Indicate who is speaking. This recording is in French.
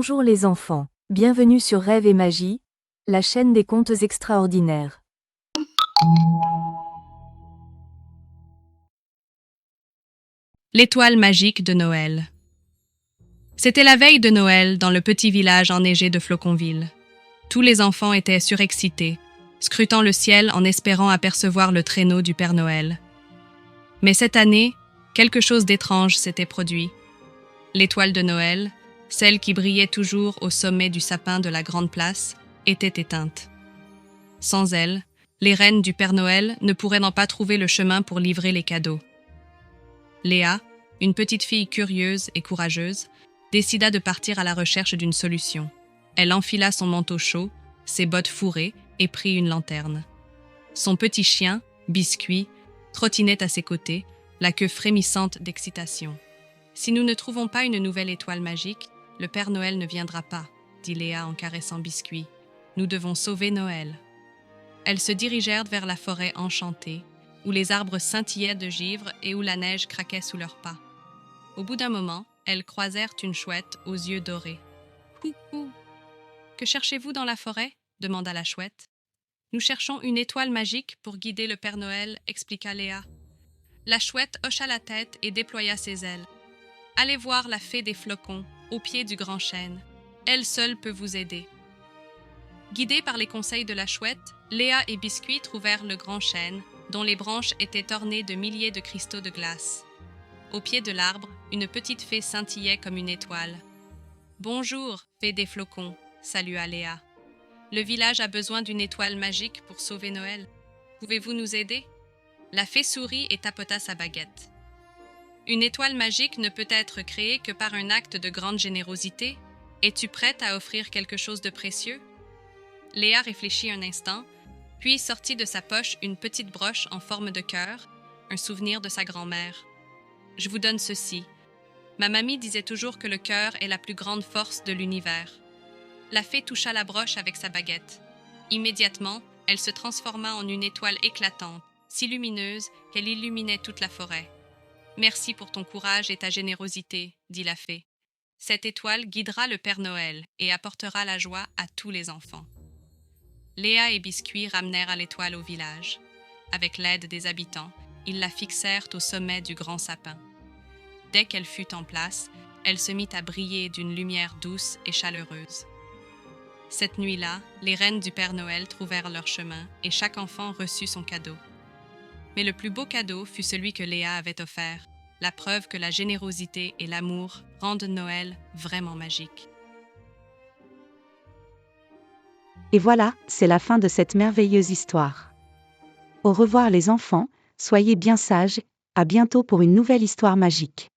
Speaker 1: Bonjour les enfants, bienvenue sur Rêve et Magie, la chaîne des contes extraordinaires.
Speaker 2: L'étoile magique de Noël. C'était la veille de Noël dans le petit village enneigé de Floconville. Tous les enfants étaient surexcités, scrutant le ciel en espérant apercevoir le traîneau du Père Noël. Mais cette année, quelque chose d'étrange s'était produit. L'étoile de Noël, celle qui brillait toujours au sommet du sapin de la grande place, était éteinte. Sans elle, les reines du Père Noël ne pourraient pas trouver le chemin pour livrer les cadeaux. Léa, une petite fille curieuse et courageuse, décida de partir à la recherche d'une solution. Elle enfila son manteau chaud, ses bottes fourrées et prit une lanterne. Son petit chien, Biscuit, trottinait à ses côtés, la queue frémissante d'excitation. « Si nous ne trouvons pas une nouvelle étoile magique, le Père Noël ne viendra pas, » dit Léa en caressant Biscuit. « Nous devons sauver Noël. » Elles se dirigèrent vers la forêt enchantée, où les arbres scintillaient de givre et où la neige craquait sous leurs pas. Au bout d'un moment, elles croisèrent une chouette aux yeux dorés. « Coucou ! Que cherchez-vous dans la forêt ?» demanda la chouette. « Nous cherchons une étoile magique pour guider le Père Noël, » expliqua Léa. La chouette hocha la tête et déploya ses ailes. « Allez voir la fée des flocons, au pied du grand chêne. Elle seule peut vous aider. » Guidés par les conseils de la chouette, Léa et Biscuit trouvèrent le grand chêne, dont les branches étaient ornées de milliers de cristaux de glace. Au pied de l'arbre, une petite fée scintillait comme une étoile. « Bonjour, fée des flocons », salua Léa. « Le village a besoin d'une étoile magique pour sauver Noël. Pouvez-vous nous aider ?» La fée sourit et tapota sa baguette. « Une étoile magique ne peut être créée que par un acte de grande générosité. Es-tu prête à offrir quelque chose de précieux ?» Léa réfléchit un instant, puis sortit de sa poche une petite broche en forme de cœur, un souvenir de sa grand-mère. « Je vous donne ceci. Ma mamie disait toujours que le cœur est la plus grande force de l'univers. » La fée toucha la broche avec sa baguette. Immédiatement, elle se transforma en une étoile éclatante, si lumineuse qu'elle illuminait toute la forêt. « Merci pour ton courage et ta générosité, » dit la fée. « Cette étoile guidera le Père Noël et apportera la joie à tous les enfants. » Léa et Biscuit ramenèrent à l'étoile au village. Avec l'aide des habitants, ils la fixèrent au sommet du grand sapin. Dès qu'elle fut en place, elle se mit à briller d'une lumière douce et chaleureuse. Cette nuit-là, les reines du Père Noël trouvèrent leur chemin et chaque enfant reçut son cadeau. Mais le plus beau cadeau fut celui que Léa avait offert, la preuve que la générosité et l'amour rendent Noël vraiment magique.
Speaker 3: Et voilà, c'est la fin de cette merveilleuse histoire. Au revoir les enfants, soyez bien sages, à bientôt pour une nouvelle histoire magique.